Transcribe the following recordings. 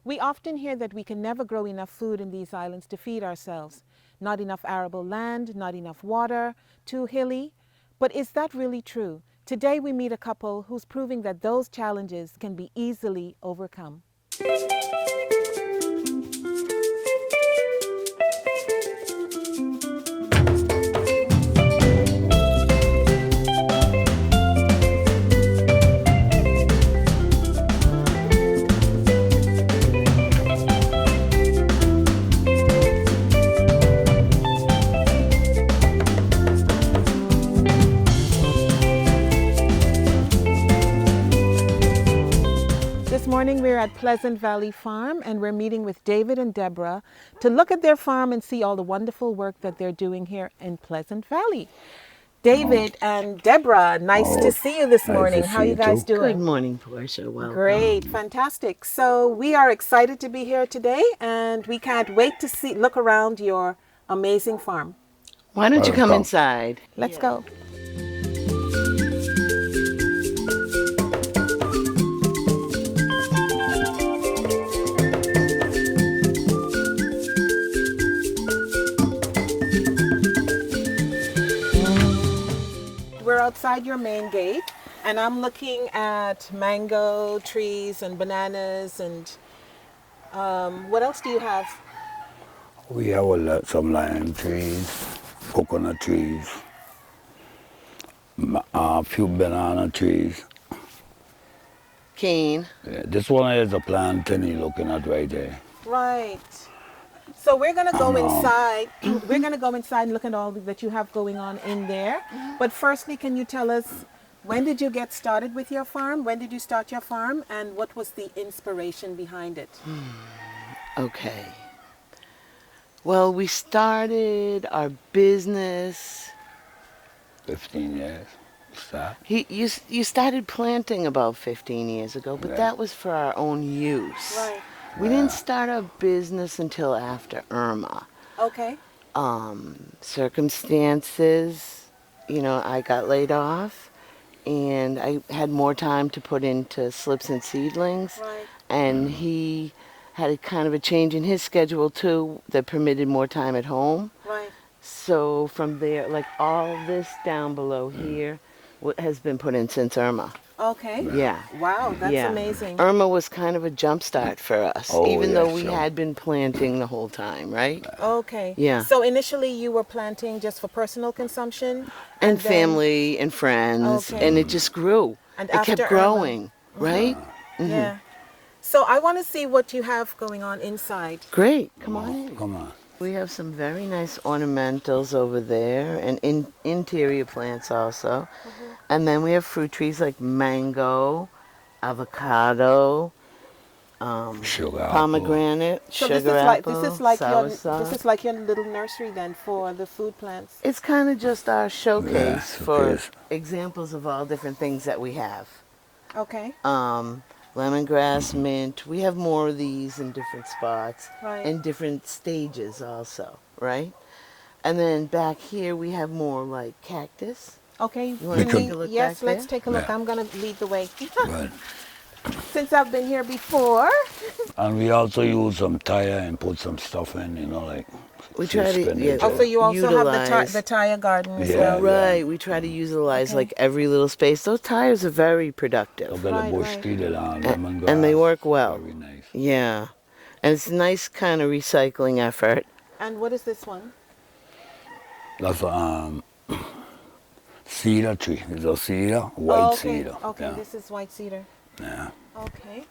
We often hear that we can never grow enough food in these islands to feed ourselves. Not enough arable land, not enough water, too hilly. But is that really true? Today we meet a couple who's proving that those challenges can be easily overcome. This morning we're at Pleasant Valley Farm and we're meeting with David and Deborah to look at their farm and see all the wonderful work that they're doing here in Pleasant Valley. David and Deborah, nice to see you this Nice morning. to How are see you you guys too. doing? Good morning, Portia. Welcome. Great, fantastic. So we are excited to be here today and we can't wait to look around your amazing farm. Why don't you come Welcome. inside? Let's go. We're outside your main gate and I'm looking at mango trees and bananas and what else do you have? We have some lime trees, coconut trees, a few banana trees. Cane. Yeah, this one is a plantain you're looking at right there. Right. So we're gonna go inside. We're gonna go inside and look at all that you have going on in there. But firstly, can you tell us when did you get started with your farm? When did you start your farm, and what was the inspiration behind it? Okay. Well, we started our business. 15 years. Start. You started planting about 15 years ago, but Yeah. that was for our own use. Right. We didn't start our business until after Irma. Okay. Circumstances, I got laid off and I had more time to put into slips and seedlings. Right. And he had a kind of a change in his schedule too that permitted more time at home. Right. So from there, like all this down below here has been put in since Irma. Okay. Yeah. Wow, that's Yeah. amazing. Irma was kind of a jump start for us, Oh, even yeah, though we sure. had been planting the whole time, right? Okay. Yeah. So initially you were planting just for personal consumption And then- family and friends, Okay. and it just grew. And it after kept Irma. growing, right? Yeah. So I want to see what you have going on inside. Great. Come on in. Come on. We have some very nice ornamentals over there and interior plants also. And then we have fruit trees like mango, avocado, Sugar apple. pomegranate, So sugar this is like apple, this is like your soursop. this is like your little nursery then for the food plants. It's kind of just our showcase Yeah, for showcase. examples of all different things that we have. Okay. Lemongrass, mint. We have more of these in different spots Right. and different stages also, right? And then back here we have more like cactus. Okay. You wanna can take we- a look yes, back let's there? take a look. Yeah. I'm gonna lead the way. Right. Since I've been here before. And we also use some tire and put some stuff in, like We try to- spinach yeah. Oh, so you also have Utilize. the tire garden as Yeah. well. Right, we try to utilize Okay. like every little space. Those tires are very productive. Look at Right, the bush right. tree, the And lemongrass. they work well. Very nice. Yeah. And it's a nice kind of recycling effort. And what is this one? That's cedar tree. It's a cedar, white Oh, okay. cedar. Okay, Yeah. this is white cedar. Yeah. Okay.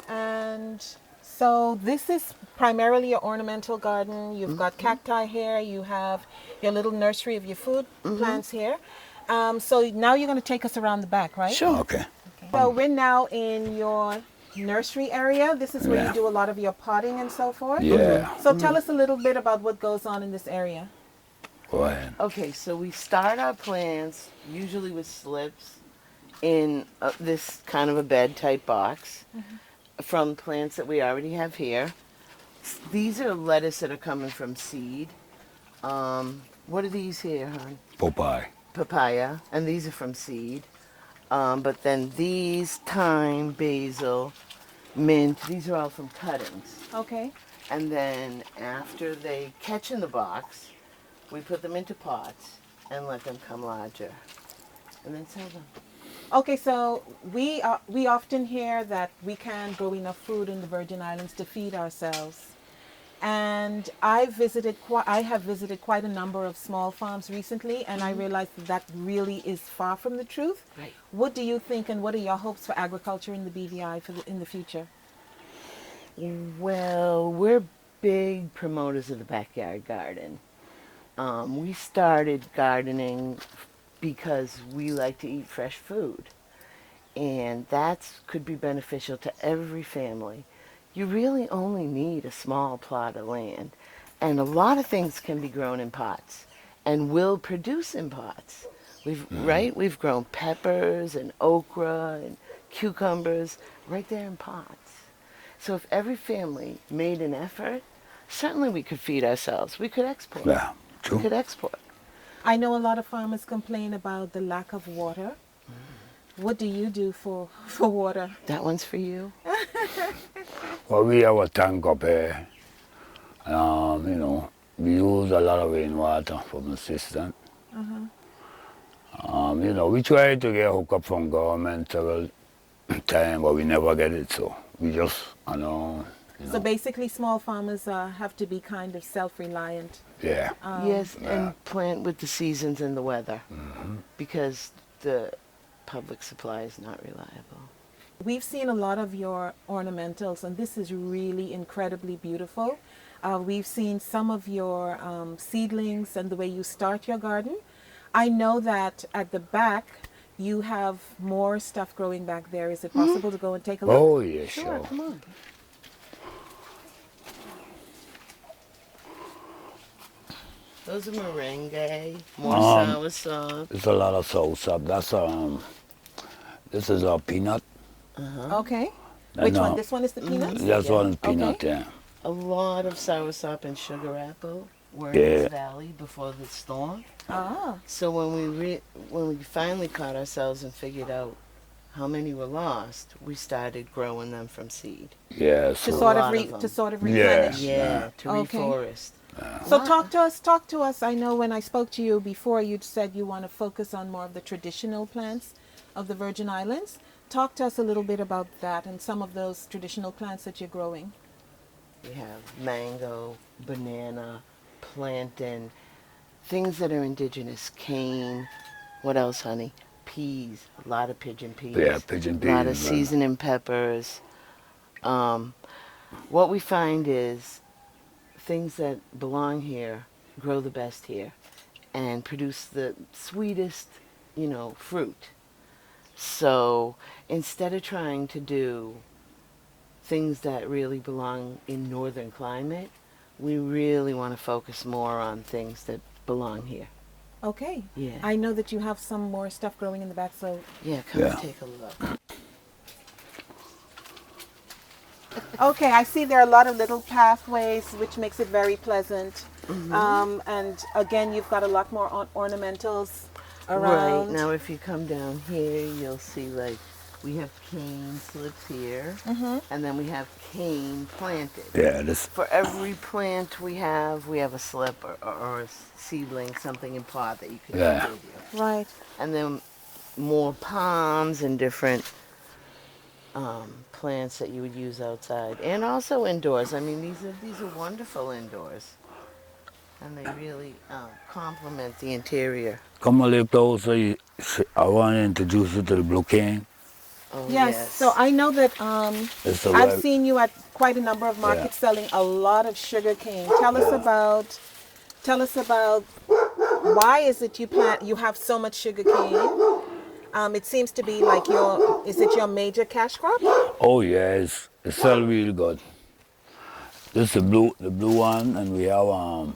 And so this is primarily your ornamental garden. You've got cacti here. You have your little nursery of your food plants here. So now you're going to take us around the back, right? Sure. Okay. So we're now in your nursery area. This is where you Yeah. do a lot of your potting and so forth. Yeah. So tell us a little bit about what goes on in this area. Go ahead. Okay, so we start our plants usually with slips in this kind of a bed type box from plants that we already have here. These are lettuce that are coming from seed. What are these here, hon? Popeye. Papaya, and these are from seed. But then these, thyme, basil, mint. These are all from cuttings. Okay. And then after they catch in the box, we put them into pots and let them come larger. And then sell them. Okay, so we often hear that we can't grow enough food in the Virgin Islands to feed ourselves. And I have visited quite a number of small farms recently, and I realized that really is far from the truth. Right. What do you think, and what are your hopes for agriculture in the BVI in the future? Well, we're big promoters of the backyard garden. We started gardening because we like to eat fresh food. And that could be beneficial to every family. You really only need a small plot of land. And a lot of things can be grown in pots and will produce in pots. We've grown peppers and okra and cucumbers right there in pots. So if every family made an effort, certainly we could feed ourselves. We could export. Yeah, We true. could export. I know a lot of farmers complain about the lack of water. What do you do for water? That one's for you. Well, we have a tank up here. You know, we use a lot of rainwater from the system. You know, we try to get hooked up from government several times, but we never get it. So we just, you know. So basically, small farmers have to be kind of self-reliant. Yeah. Yes, and plant with the seasons and the weather because the public supply is not reliable. We've seen a lot of your ornamentals, and this is really incredibly beautiful. We've seen some of your seedlings and the way you start your garden. I know that at the back you have more stuff growing back there. Is it possible to go and take a look? Oh, yeah, Sure, sure. come on. Those are merengue, more soursop. There's a lot of soursop. That's this is a peanut. Okay. I Which one? know. This one is the peanuts? That's one peanut, yeah. A lot of soursop and sugar apple were in Yeah. this valley before the storm. Ah. So when we finally caught ourselves and figured out how many were lost, we started growing them from seed. Yeah, To so sort lot of of them. to sort of Yeah. replenish. Yeah, to Okay. reforest. So talk to us. I know when I spoke to you before, you said you want to focus on more of the traditional plants of the Virgin Islands. Talk to us a little bit about that and some of those traditional plants that you're growing. We have mango, banana, plantain, things that are indigenous, cane. What else, honey? Peas, a lot of pigeon peas. Yeah, pigeon A lot of peas, seasoning peppers. What we find is things that belong here grow the best here and produce the sweetest, fruit. So instead of trying to do things that really belong in northern climate, we really want to focus more on things that belong here. Okay. Yeah. I know that you have some more stuff growing in the back, so Yeah, come Yeah. take a look. okay, I see there are a lot of little pathways, which makes it very pleasant. And again, you've got a lot more ornamentals around. Right, now if you come down here, you'll see we have cane slips here, and then we have cane planted. yeah, this For every plant we have a slip or a seedling, something in pot that you can Yeah. take with you. Right. And then more palms and different plants that you would use outside and also indoors. I mean, these are wonderful indoors, and they really complement the interior. come a little closer. I want to introduce you to the blue cane. Oh, Yes. So I know that It's a I've red- seen you at quite a number of markets selling a lot of sugar cane. Tell us about why is it you have so much sugar cane? It seems to be like is it your major cash crop? Oh yeah, it sell real good. This is the blue one, and we have on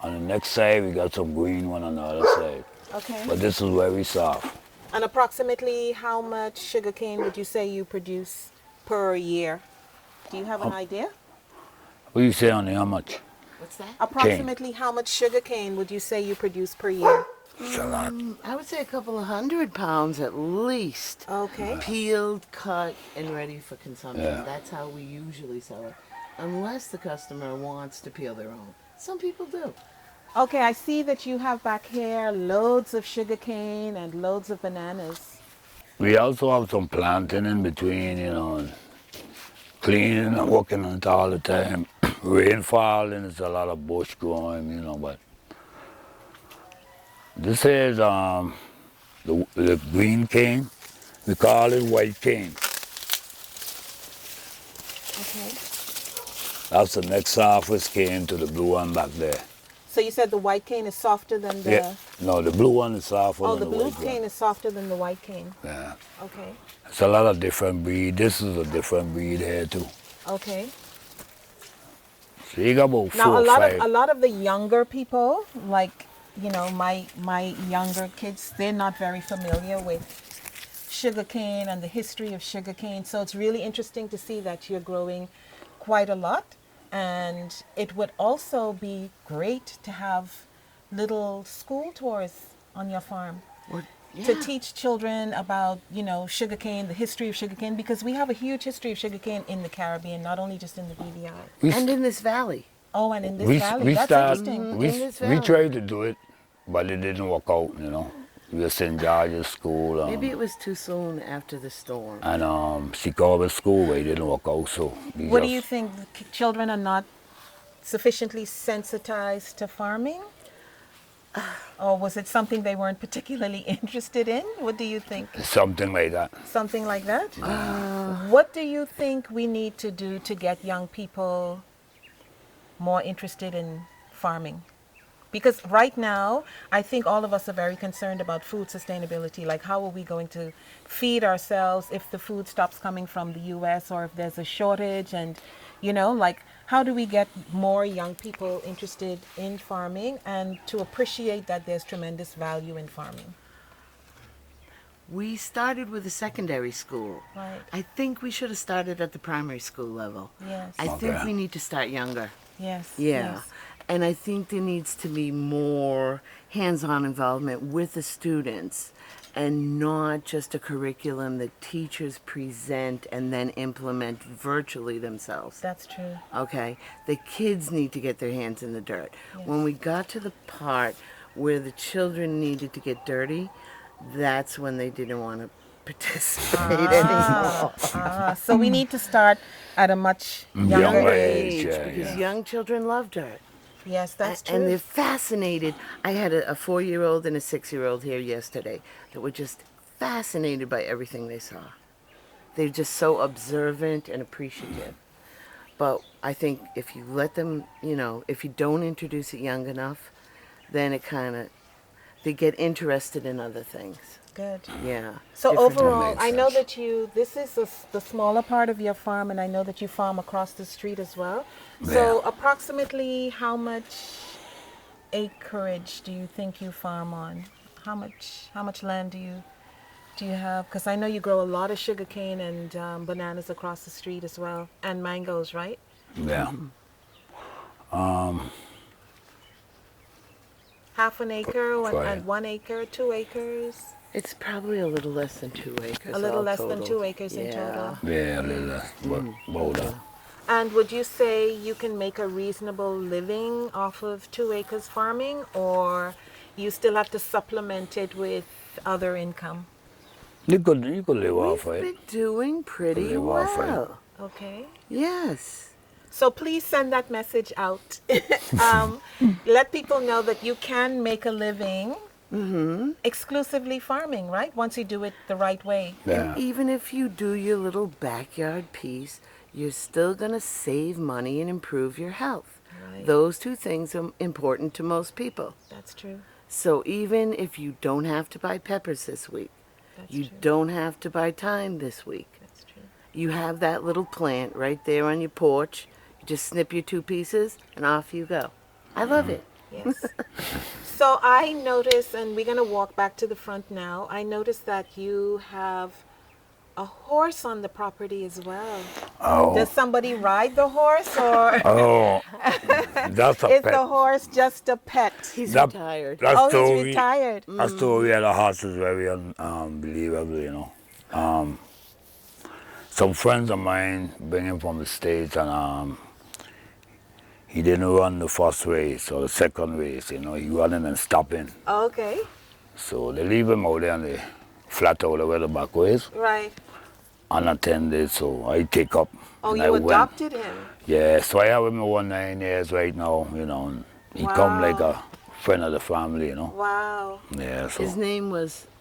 the next side we got some green one on the other side. Okay. But this is very soft. And approximately how much sugar cane would you say you produce per year? Do you have an idea? What do you say on how much? What's that? Approximately how much sugar cane would you say you produce per year? It's a lot. I would say a couple of 100 pounds at least. Okay. Peeled, cut, and ready for consumption. Yeah. That's how we usually sell it. Unless the customer wants to peel their own. Some people do. Okay, I see that you have back here loads of sugarcane and loads of bananas. We also have some planting in between, you know, and cleaning and working on it all the time. Rain falling, it's a lot of bush growing, you know, but this is the green cane. We call it white cane. Okay. That's the next softest cane to the blue one back there. So you said the white cane is softer than the... Yeah. No, the blue one is softer Oh, than the the blue white cane one. is softer than the white cane. Yeah. Okay. It's a lot of different breed. This is a different breed here too. Okay. So you got about Now, 4 or 5. a lot of the younger people, like, you know, my younger kids, they're not very familiar with sugarcane and the history of sugarcane. So it's really interesting to see that you're growing quite a lot. And it would also be great to have little school tours on your farm to teach children about, you know, sugarcane, the history of sugarcane, because we have a huge history of sugarcane in the Caribbean, not only just in the BVI. And in this valley. Oh, and in this We, valley. we That's start, interesting. we, In this we valley. tried to do it, but it didn't work out, you know. We were St. George's School Maybe it was too soon after the storm. and Chicago School, where it didn't work out, so we What do just- you think? The children are not sufficiently sensitized to farming? Or was it something they weren't particularly interested in? What do you think? Something like that. Something like that? What do you think we need to do to get young people more interested in farming? Because right now, I think all of us are very concerned about food sustainability. Like, how are we going to feed ourselves if the food stops coming from the US or if there's a shortage? And, you know, like, how do we get more young people interested in farming and to appreciate that there's tremendous value in farming? We started with a secondary school. Right. I think we should have started at the primary school level. Yes. I think Okay. we need to start younger. Yes. Yeah. Yes. And I think there needs to be more hands-on involvement with the students and not just a curriculum that teachers present and then implement virtually themselves. That's true. Okay? The kids need to get their hands in the dirt. When we got to the part where the children needed to get dirty, that's when they didn't want to participate anymore. So we need to start at a much younger Younger age. age, yeah, Because yeah. young children love dirt. Yes, that's true. And they're fascinated. I had a 4-year-old and a 6-year-old here yesterday that were just fascinated by everything they saw. They're just so observant and appreciative. But I think if you let them, you know, if you don't introduce it young enough, then it kind of, they get interested in other things. Good. Yeah. So different- overall, makes I know sense. that this is the smaller part of your farm, and I know that you farm across the street as well. So Yeah. approximately how much acreage do you think you farm on? How much land do you have? Because I know you grow a lot of sugarcane and bananas across the street as well, and mangoes, right? Yeah. Half an acre Right. and 1 acre, 2 acres, It's probably a little less than 2 acres. a little all less than totaled. 2 acres in Yeah. total. Yeah, a little, but about that. And would you say you can make a reasonable living off of 2 acres farming, or you still have to supplement it with other income? You could live off We've of it. been doing pretty Live off it. well. Okay. Yes. So please send that message out. Let people know that you can make a living exclusively farming, right? Once you do it the right way. Yeah. And even if you do your little backyard piece, you're still going to save money and improve your health. Right. Those two things are important to most people. That's true. So even if you don't have to buy peppers this week, That's you true. don't have to buy thyme this week. That's true. You have that little plant right there on your porch. You just snip your 2 pieces and off you go. I love it. Yes. So I notice, and we're going to walk back to the front now. I noticed that you have a horse on the property as well. Oh, Does somebody ride the horse, or oh, that's a is pet. the horse just a pet? He's That, retired. that Oh, he's story, retired. that story of the horse is very unbelievable, you know. Some friends of mine bring him from the States, and he didn't run the first race or the second race, you know. He running and stopping. Okay, So they leave him out there on the flat out where the back is, right. unattended, so I take up. Oh, and you I went. adopted him. Yeah, so I have him for 9 years right now, you know. And he come like Wow. a friend of the family, you know. Wow. Yeah, so,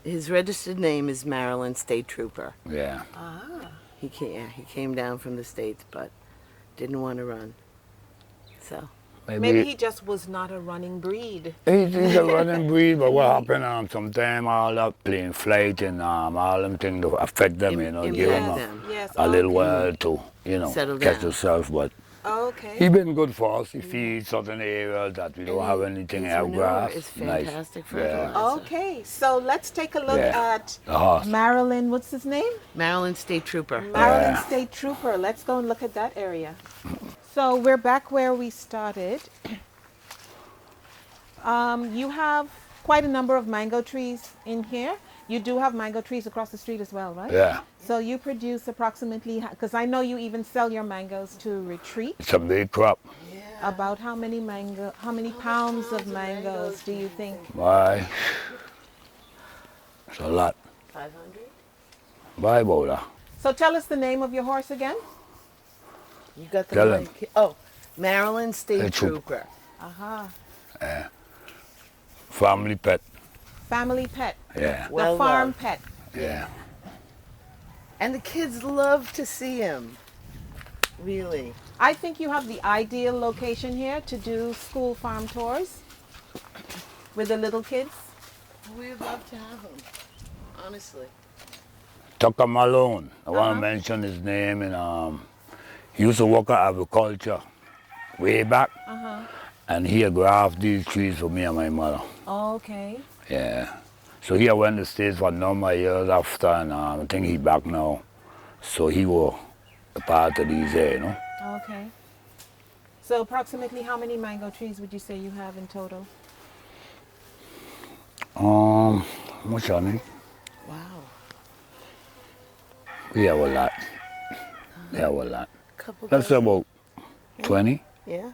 His registered name is Maryland State Trooper. yeah. He came down from the States, but didn't want to run. So Maybe he just was not a running breed. He's a running breed, but what happened, sometime all that plane flight and all them things to affect them, you know, give impact them them. Yes. a little okay. while to, you know, Settle catch down. yourself, but Okay. he been good for us. He feeds certain areas that we don't have anything his else manure grass. is Nice. fantastic Yeah. fertilizer. Okay, so let's take a look Yeah. at The horse. Maryland. What's his name? Maryland State Trooper. Maryland Yeah. State Trooper. Let's go and look at that area. So we're back where we started. You have quite a number of mango trees in here. You do have mango trees across the street as well, right? Yeah. So you produce approximately, because I know you even sell your mangoes to Retreat. It's a big crop. About how many pounds of mangoes do you think? Why? It's a lot. 500. Bye, Bola. So tell us the name of your horse again. You got the Tell him. mic. Oh, Maryland State State Trooper. Trooper. Aha. Family pet. Family pet. Yeah. Well the farm loved. pet. Yeah. And the kids love to see him. Really. I think you have the ideal location here to do school farm tours with the little kids. We'd love to have him. Honestly. Tucker Malone. I want to mention his name. And he used to work at agriculture way back. And he had grafted these trees for me and my mother. Okay. Yeah. So he went to the States for a number of years after, and I think he back now. So he was a part of these here, you know. Okay. So approximately how many mango trees would you say you have in total? Much honey? Wow. We have a lot. We have a lot. Couple Let's say dozen. about 20. Yeah.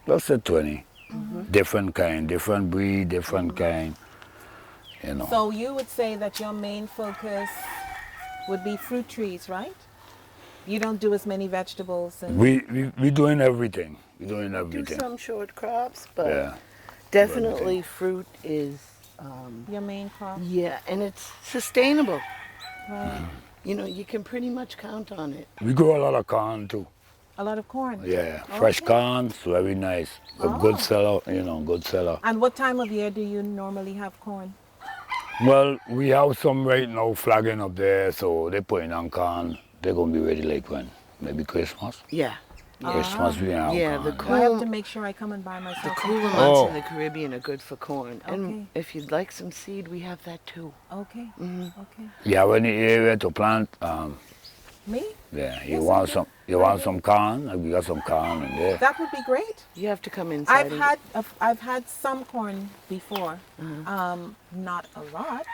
Let's say 20. Different kind, different breed, different kind. You know. So you would say that your main focus would be fruit trees, right? You don't do as many vegetables and We doing everything. We doing Do everything. some short crops, but Yeah. definitely fruit is, your main crop. yeah, and it's sustainable. Right. You know, you can pretty much count on it. We grow a lot of corn too. A lot of corn. Yeah. Fresh corn, so very nice. A good seller, you know, good seller. And what time of year do you normally have corn? Well, we have some right now flagging up there, so they're putting on corn. They're gonna be ready like when? Maybe Christmas? Yeah. Christmas we have Yeah, corn. the I have Cool- to make sure I come and buy myself. The some cooler corn. months Oh. in the Caribbean are good for corn. Okay. And if you'd like some seed, we have that too. Okay. Okay. You have any area to plant? Me? Yeah, you Yes, I want do. some? You want some corn? We got some corn in there. That would be great. You have to come inside. I've had some corn before. Not a lot,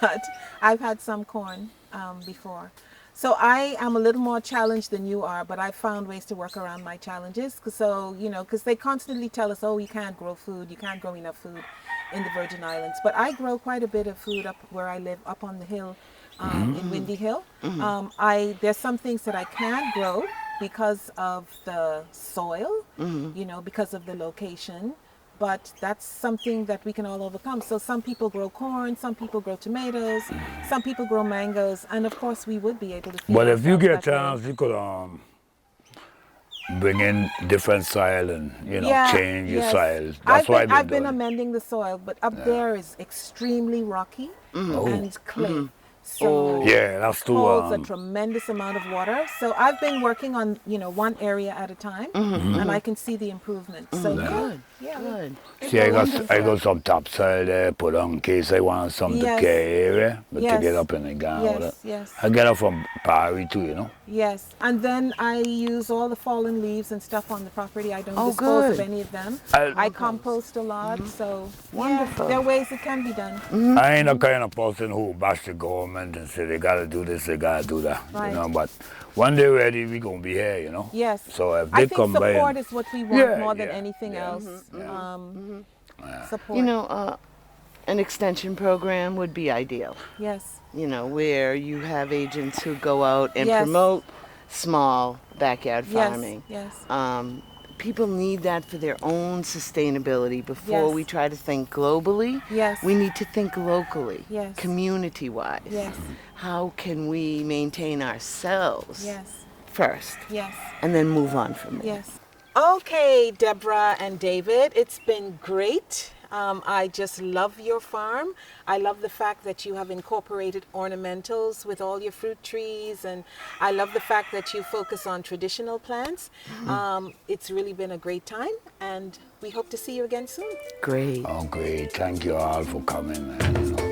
but I've had some corn before. So I am a little more challenged than you are, but I've found ways to work around my challenges. So, you know, because they constantly tell us, oh, you can't grow food, you can't grow enough food in the Virgin Islands. But I grow quite a bit of food up where I live, up on the hill in Windy Hill. There's some things that I can grow because of the soil, you know, because of the location. But that's something that we can all overcome. So some people grow corn, some people grow tomatoes, some people grow mangoes, and of course we would be able to feed But if you ourselves get a that way. chance, you could bring in different soil and change your soil. That's why I've been doing. amending the soil, but up there is extremely rocky and clay. So Yeah, that's too. holds a tremendous amount of water. So I've been working on, one area at a time, and I can see the improvement. So Good. yeah. Good. See, I got some topsoil there put on in case I want some to Yes. carry area, but to Yes. get up in the ground with it. Yes, yes. I get it from Parry too, you know. Yes, and then I use all the fallen leaves and stuff on the property. I don't Oh, dispose of good. any of them. I- I compost a lot, so Wonderful. yeah, there are ways it can be done. I ain't the kind of person who bash the government and say they gotta do this, they gotta do that, Right. you know. But when they're ready, we gonna be here, you know. Yes. So if I they think come by, support and, is what we want Yeah, more than yeah, anything yeah. else. Support. You know, an extension program would be ideal. Yes. You know, where you have agents who go out and Yes. promote small backyard Yes. farming. Yes. People need that for their own sustainability. Before Yes. we try to think globally, Yes. we need to think locally, Yes. community-wise. Yes. How can we maintain ourselves Yes. first, Yes. and then move on from there? Yes. Okay, Deborah and David, it's been great. I just love your farm. I love the fact that you have incorporated ornamentals with all your fruit trees, and I love the fact that you focus on traditional plants. It's really been a great time, and we hope to see you again soon. Great. Oh, great! Thank you all for coming. Man, you know.